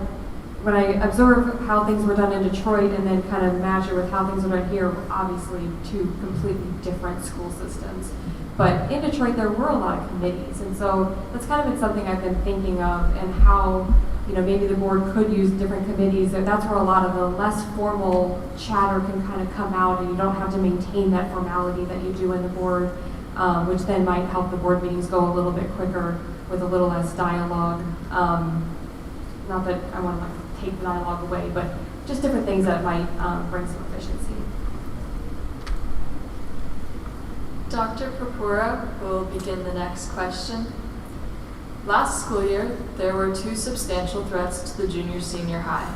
when I observe how things were done in Detroit and then kind of match it with how things are done here, obviously 2 completely different school systems. But in Detroit, there were a lot of committees, and so that's kind of been something I've been thinking of, and how maybe the board could use different committees. That's where a lot of the less formal chatter can kind of come out, and you don't have to maintain that formality that you do in the board, which then might help the board meetings go a little bit quicker with a little less dialogue. Not that I want to take the dialogue away, but just different things that might bring some efficiency. Dr. Purpura will begin the next question. Last school year, there were 2 substantial threats to the junior-senior high.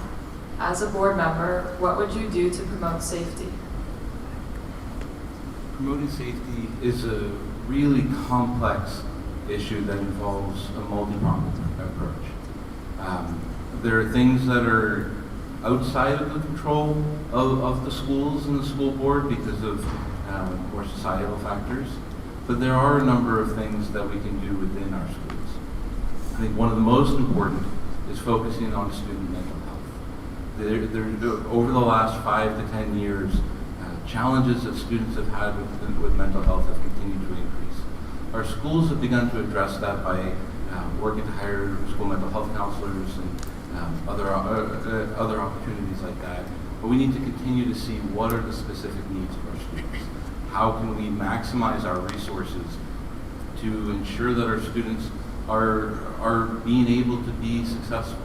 As a board member, what would you do to promote safety? Promoting safety is a really complex issue that involves a multi-pronged approach. There are things that are outside of the control of the schools and the school board because of more societal factors, but there are a number of things that we can do within our schools. I think one of the most important is focusing on student mental health. Over the last 5 to 10 years, challenges that students have had with mental health have continued to increase. Our schools have begun to address that by working to hire school mental health counselors and other opportunities like that. But we need to continue to see what are the specific needs of our students. How can we maximize our resources to ensure that our students are being able to be successful?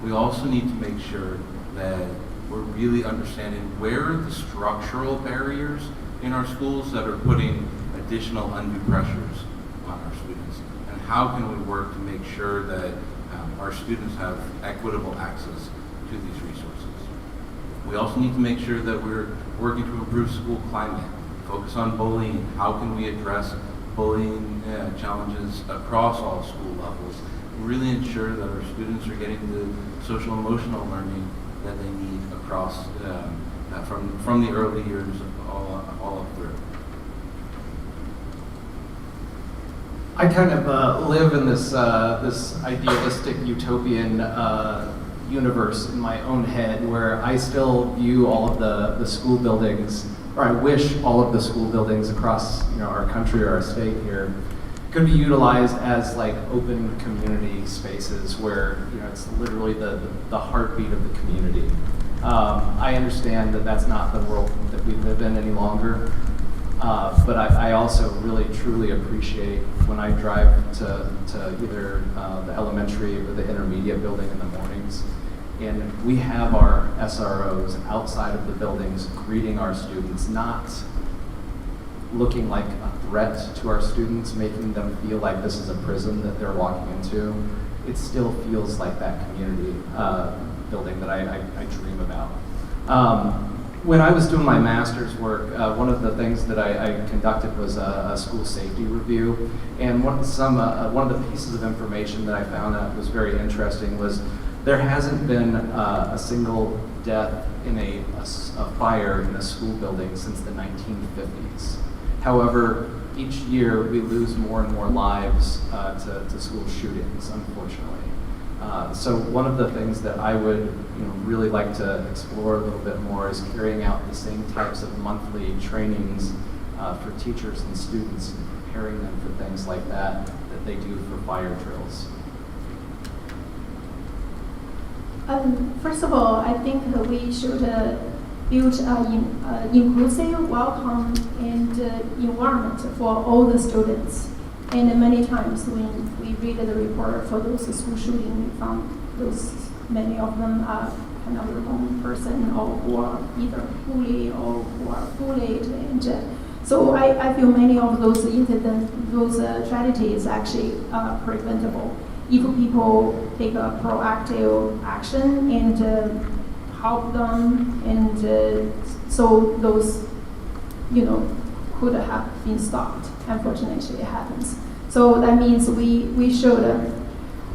we also need to make sure that we're really understanding where are the structural barriers in our schools that are putting additional undue pressures on our students, and how can we work to make sure that our students have equitable access to these resources. We also need to make sure that we're working to improve school climate, focus on bullying, how can we address bullying challenges across all school levels, really ensure that our students are getting the social emotional learning that they need across from the early years all up through. I kind of live in this idealistic utopian universe in my own head, where I still view all of the school buildings, or I wish all of the school buildings across our country or our state here could be utilized as like open community spaces where it's literally the heartbeat of the community. I understand that that's not the world that we live in any longer, but I also really truly appreciate when I drive to either the elementary or the intermediate building in the mornings, and we have our SROs outside of the buildings greeting our students, not looking like a threat to our students, making them feel like this is a prison that they're walking into. It still feels like that community building that I dream about. When I was doing my master's work, one of the things that I conducted was a school safety review, and one of the pieces of information that I found that was very interesting was there hasn't been a single death in a fire in a school building since the 1950s. However, each year we lose more and more lives to school shootings, unfortunately. So one of the things that I would really like to explore a little bit more is carrying out the same types of monthly trainings for teachers and students, and preparing them for things like that they do for fire drills. First of all, I think that we should build an inclusive, welcome, and environment for all the students. And many times when we read the report for those school shooting, we found many of them are kind of the wrong person, or who are either bullied or who are bullied. And so I feel many of those incidents, those tragedies actually are preventable if people take a proactive action and help them, and so those could have been stopped. Unfortunately, it happens. So that means we should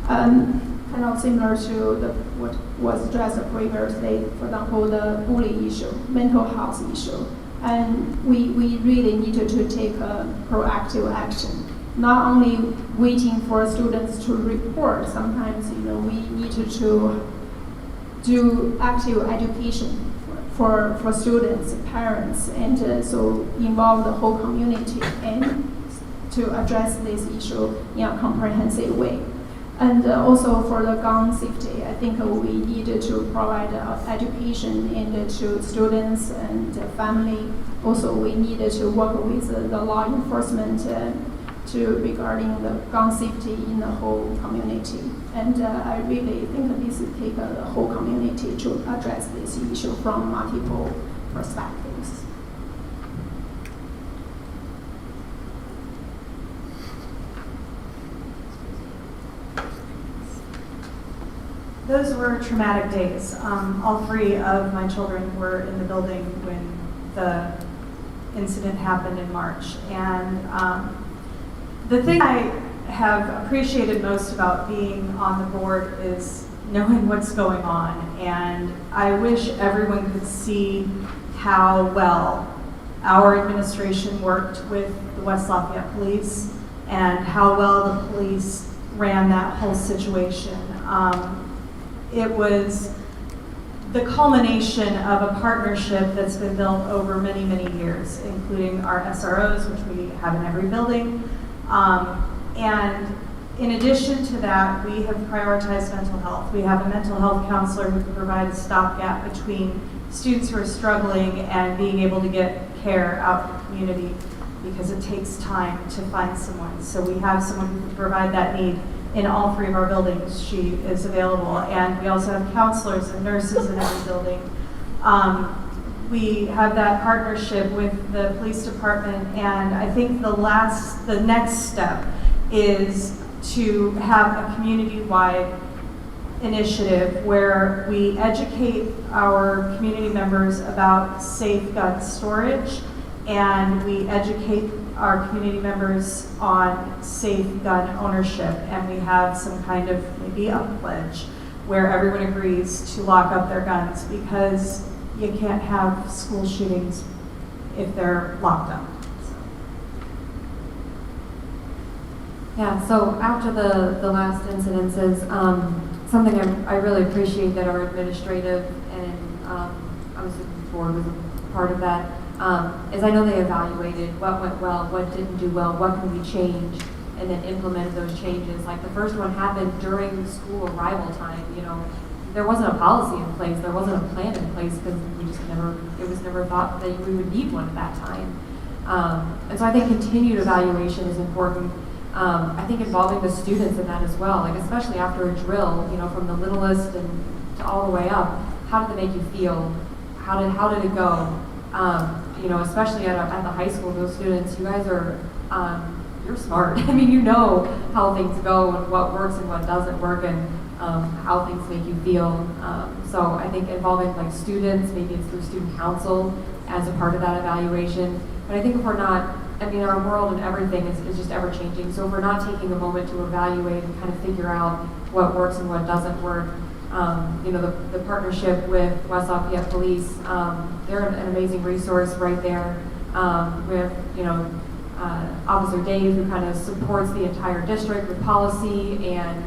kind of similar to what was addressed previously, for example, the bullying issue, mental health issue, and we really needed to take a proactive action. Not only waiting for students to report. Sometimes we needed to do active education for students, parents, and so involve the whole community and to address this issue in a comprehensive way. And also for the gun safety, I think we needed to provide education to students and family. Also, we needed to work with the law enforcement regarding the gun safety in the whole community. And I really think this will take the whole community to address this issue from multiple perspectives. Those were traumatic days. All three of my children were in the building when the incident happened in March. And the thing I have appreciated most about being on the board is knowing what's going on. And I wish everyone could see how well our administration worked with the West Lafayette Police and how well the police ran that whole situation. It was the culmination of a partnership that's been built over many, many years, including our SROs, which we have in every building. And in addition to that, we have prioritized mental health. We have a mental health counselor who can provide a stopgap between students who are struggling and being able to get care out in the community, because it takes time to find someone. So we have someone who can provide that need in all 3 of our buildings, she is available. And we also have counselors and nurses in every building. We have that partnership with the police department, and I think the next step is to have a community-wide initiative where we educate our community members about safe gun storage, and we educate our community members on safe gun ownership, and we have some kind of maybe a pledge where everyone agrees to lock up their guns, because you can't have school shootings if they're locked up. Yeah, so after the last incidences, something I really appreciate that our administrative and obviously the board was a part of that, is I know they evaluated what went well, what didn't do well, what can we change, and then implemented those changes. Like the first one happened during school arrival time, you know. There wasn't a policy in place, there wasn't a plan in place, because it was never thought that we would need one at that time. And so I think continued evaluation is important. I think involving the students in that as well, like especially after a drill, you know, from the littlest and to all the way up, how did it make you feel? How did it go? You know, especially at the high school, those students, you guys are, you're smart. I mean, you know how things go and what works and what doesn't work, and how things make you feel. So I think involving like students, maybe it's through student council as a part of that evaluation. But I think if we're not, I mean, our world and everything is just ever changing. So if we're not taking a moment to evaluate and kind of figure out what works and what doesn't work, you know, the partnership with West Lafayette Police, they're an amazing resource right there. With, you know, Officer Dave, who kind of supports the entire district with policy and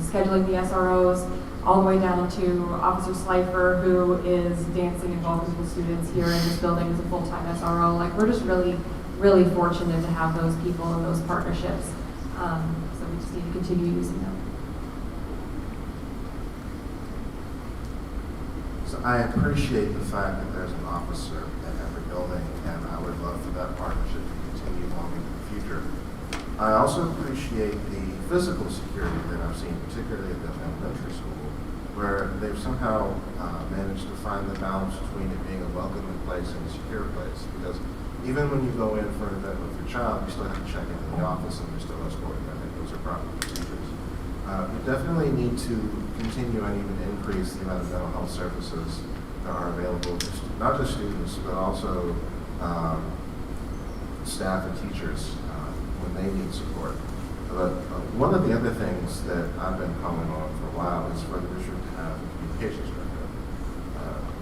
scheduling the SROs, all the way down to Officer Slifer, who is dancing and welcoming the students here in this building as a full-time SRO. Like, we're just really, really fortunate to have those people and those partnerships. So we just need to continue using them. So I appreciate the fact that there's an officer in every building, and I would love for that partnership to continue on into the future. I also appreciate the physical security that I've seen, particularly at the elementary school, where they've somehow managed to find the balance between it being a welcoming place and a secure place. Because even when you go in for an event with your child, you still have to check into the office and you're still escorting them. I think those are proper procedures. We definitely need to continue and even increase the amount of mental health services that are available to not just students, but also staff and teachers when they need support. But one of the other things that I've been calling on for a while is for the district to have a communications director.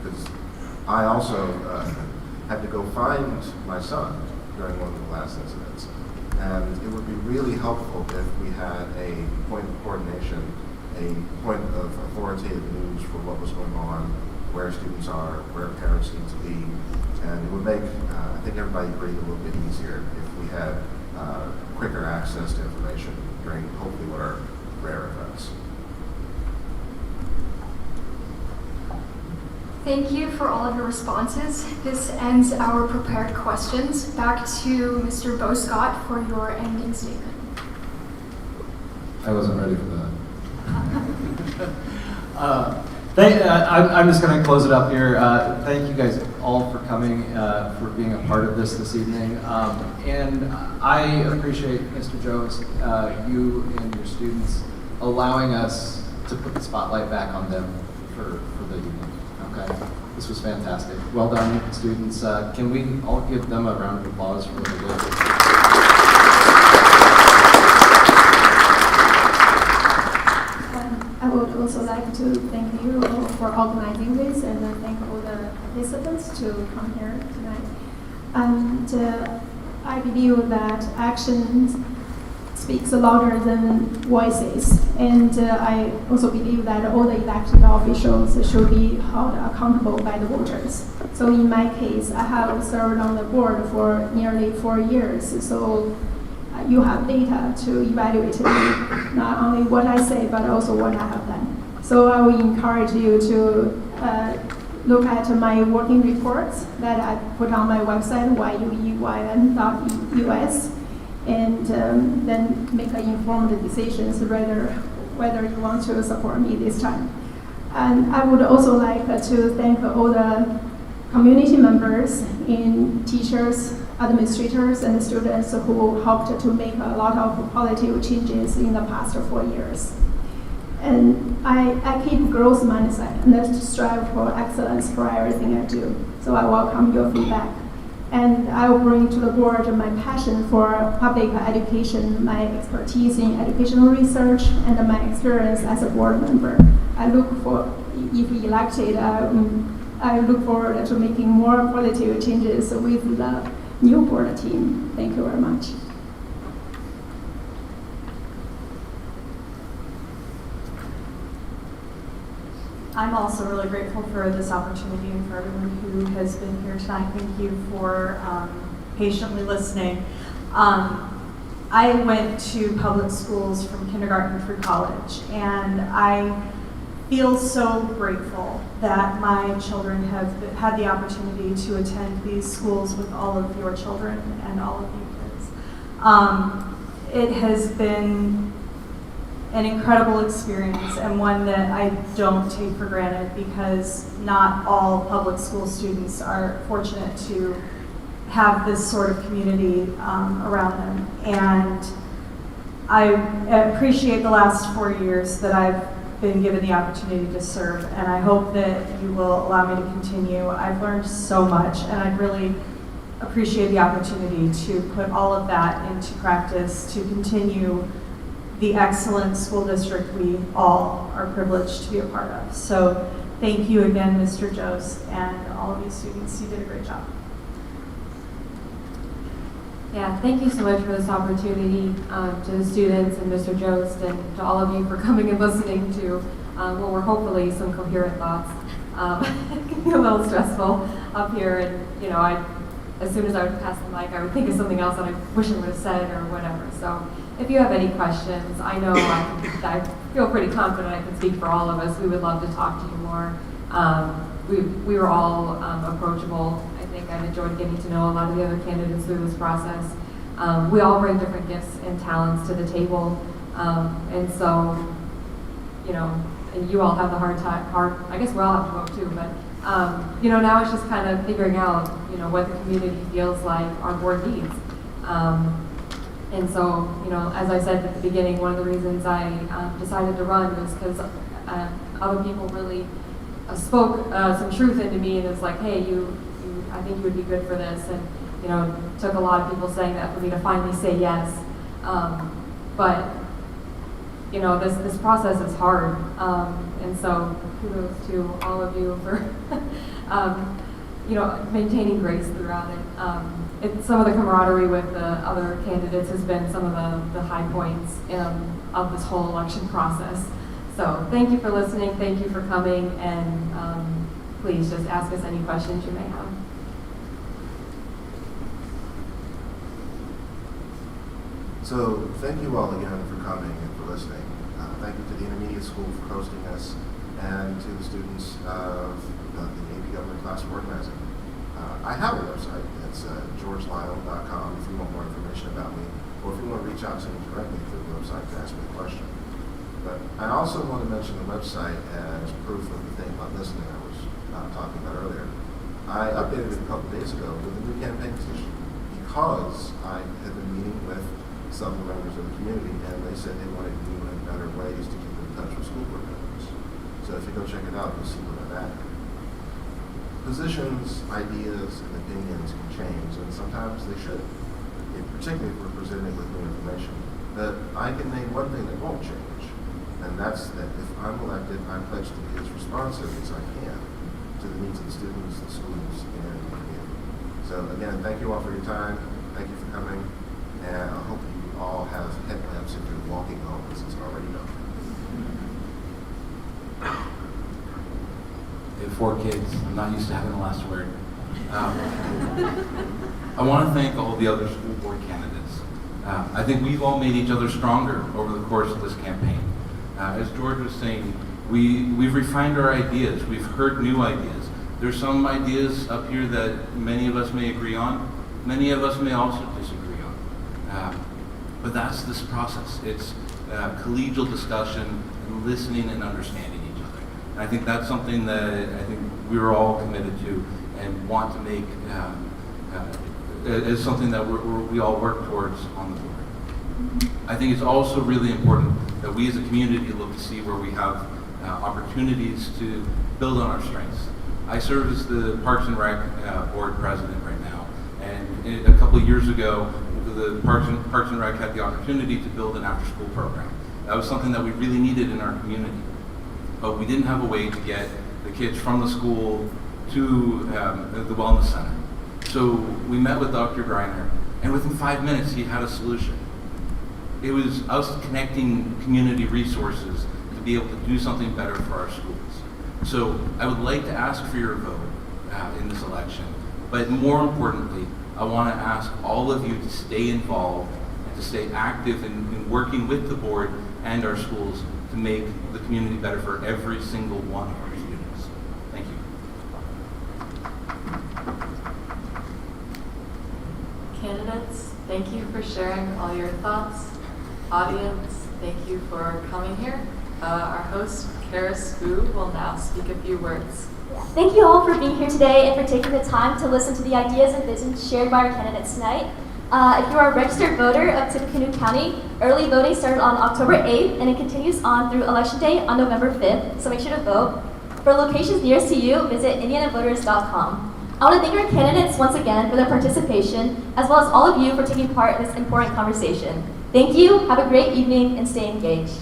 Because I also had to go find my son during one of the last incidents. And it would be really helpful if we had a point of coordination, a point of authoritative news for what was going on, where students are, where parents need to be. And it would make, I think, everybody breathe a little bit easier if we had quicker access to information during hopefully what are rare events. Thank you for all of your responses. This ends our prepared questions. Back to Mr. Boscott for your ending statement. I wasn't ready for that. I'm just going to close it up here. Thank you guys all for coming, for being a part of this evening. And I appreciate, Mr. Jones, you and your students allowing us to put the spotlight back on them for the evening. Okay, this was fantastic. Well done, students. Can we all give them a round of applause for what they did? I would also like to thank you all for organizing this, and thank all the participants to come here tonight. And I believe that actions speaks louder than voices, and I also believe that all the elected officials should be held accountable by the voters. So in my case, I have served on the board for nearly 4 years, so you have data to evaluate me, not only what I say, but also what I have done. So I will encourage you to look at my working reports that I put on my website, yueyn.us. and then make informed decisions whether you want to support me this time. And I would also like to thank all the community members, in teachers, administrators, and students who helped to make a lot of positive changes in the past 4 years. And I keep growth mindset and strive for excellence for everything I do. So I welcome your feedback. And I will bring to the board my passion for public education, my expertise in educational research, and my experience as a board member. I look for, if elected, I look forward to making more positive changes with the new board team. Thank you very much. I'm also really grateful for this opportunity and for everyone who has been here tonight. Thank you for patiently listening. I went to public schools from kindergarten through college, and I feel so grateful that my children have had the opportunity to attend these schools with all of your children and all of you kids. It has been an incredible experience, and one that I don't take for granted, because not all public school students are fortunate to have this sort of community around them. And I appreciate the last 4 years that I've been given the opportunity to serve, and I hope that you will allow me to continue. I've learned so much, and I'd really appreciate the opportunity to put all of that into practice to continue the excellent school district we all are privileged to be a part of. So thank you again, Mr. Jost, and all of you students. You did a great job. Yeah, thank you so much for this opportunity, to the students and Mr. Jost, and to all of you for coming and listening to what were hopefully some coherent thoughts. It can be a little stressful up here, and as soon as I would pass the mic, I would think of something else that I wish I would have said or whatever. So if you have any questions, I know I feel pretty confident I can speak for all of us. We would love to talk to you more. We were all approachable. I think I've enjoyed getting to know a lot of the other candidates through this process. We all bring different gifts and talents to the table, and so, and you all have the hard. I guess we all have to vote too, but now it's just kind of figuring out, what the community feels like our board needs. And so, as I said at the beginning, one of the reasons I decided to run was because other people really spoke some truth into me, and it's like, hey, I think you would be good for this, and it took a lot of people saying that for me to finally say yes. But this process is hard, and so kudos to all of you for maintaining grace throughout it. Some of the camaraderie with the other candidates has been some of the high points of this whole election process. So thank you for listening, thank you for coming, and please just ask us any questions you may have. So thank you all again for coming and for listening. Thank you to the Intermediate School for hosting us, and to the students of the AP Government class for organizing. I have a website. It's georgelionel.com if you want more information about me, or if you want to reach out to me directly through the website to ask me a question. But I also want to mention the website as proof of the thing about listening I was talking about earlier. I updated it a couple days ago with a new campaign position, because I had been meeting with some members of the community, and they said they wanted new and better ways to keep in touch with school board members. So if you go check it out, you'll see what I'm at. Positions, ideas, and opinions can change, and sometimes they should, particularly if we're presented with new information. But I can name one thing that won't change, and that's that if I'm elected, I pledge to be as responsive as I can to the needs of the students, the schools, and the community. So again, thank you all for your time. Thank you for coming, and I hope you all have headlamps if you're walking home, because it's already done. I have 4 kids. I'm not used to having the last word. I want to thank all the other school board candidates. I think we've all made each other stronger over the course of this campaign. As George was saying, we've refined our ideas. We've heard new ideas. There's some ideas up here that many of us may agree on. Many of us may also disagree on. But that's this process. It's collegial discussion and listening and understanding each other. And I think that's something that I think we're all committed to and want to make as something that we all work towards on the board. I think it's also really important that we as a community look to see where we have opportunities to build on our strengths. I serve as the Parks and Rec board president right now, and a couple of years ago, the Parks and Rec had the opportunity to build an after-school program. That was something that we really needed in our community, but we didn't have a way to get the kids from the school to the wellness center. So we met with Dr. Greiner, and within 5 minutes, he had a solution. It was us connecting community resources to be able to do something better for our schools. So I would like to ask for your vote in this election, but more importantly, I want to ask all of you to stay involved and to stay active in working with the board and our schools to make the community better for every single one of our students. Thank you. Candidates, thank you for sharing all your thoughts. Audience, thank you for coming here. Our host, Karis Fu, will now speak a few words. Thank you all for being here today and for taking the time to listen to the ideas and visions shared by our candidates tonight. If you are a registered voter of Tippecanoe County, early voting started on October 8th and it continues on through Election Day on November 5th, so make sure to vote. For locations nearest to you, visit indianavoters.com. I want to thank our candidates once again for their participation, as well as all of you for taking part in this important conversation. Thank you, have a great evening, and stay engaged.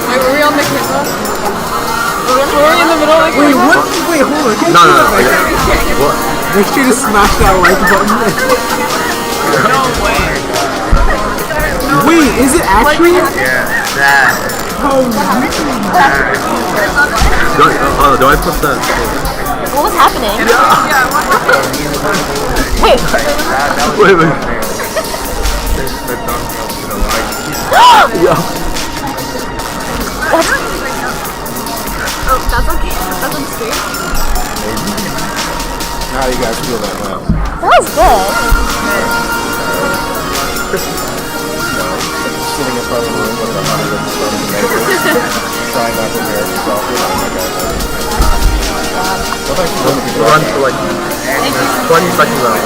Wait, were we on the camera? Were we in the middle of the camera? Wait, what? Wait, hold on. No. What? Make sure to smash that like button. No way. Wait, is it actually? Yeah, that. Oh, Do I put that? What was happening? Yeah, what happened? Wait. Wait. Yeah. Oh, that's okay. That's on the screen. How do you guys feel about that? That was good. Sitting in front of the room with a hundred of trying not to embarrass yourself. Well, thanks for doing it. Run for like 20 seconds out.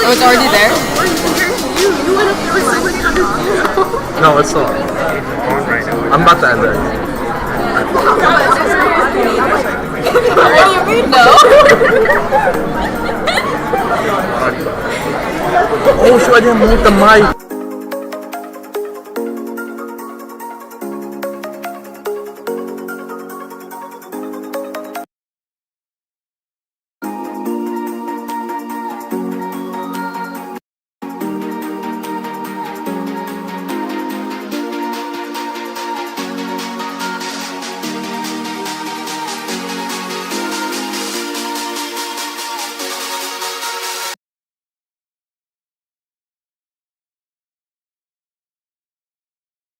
Oh, it's already there? No, it's not. I'm about to end it. What do you mean, no? Oh, shoot, I didn't move the mic.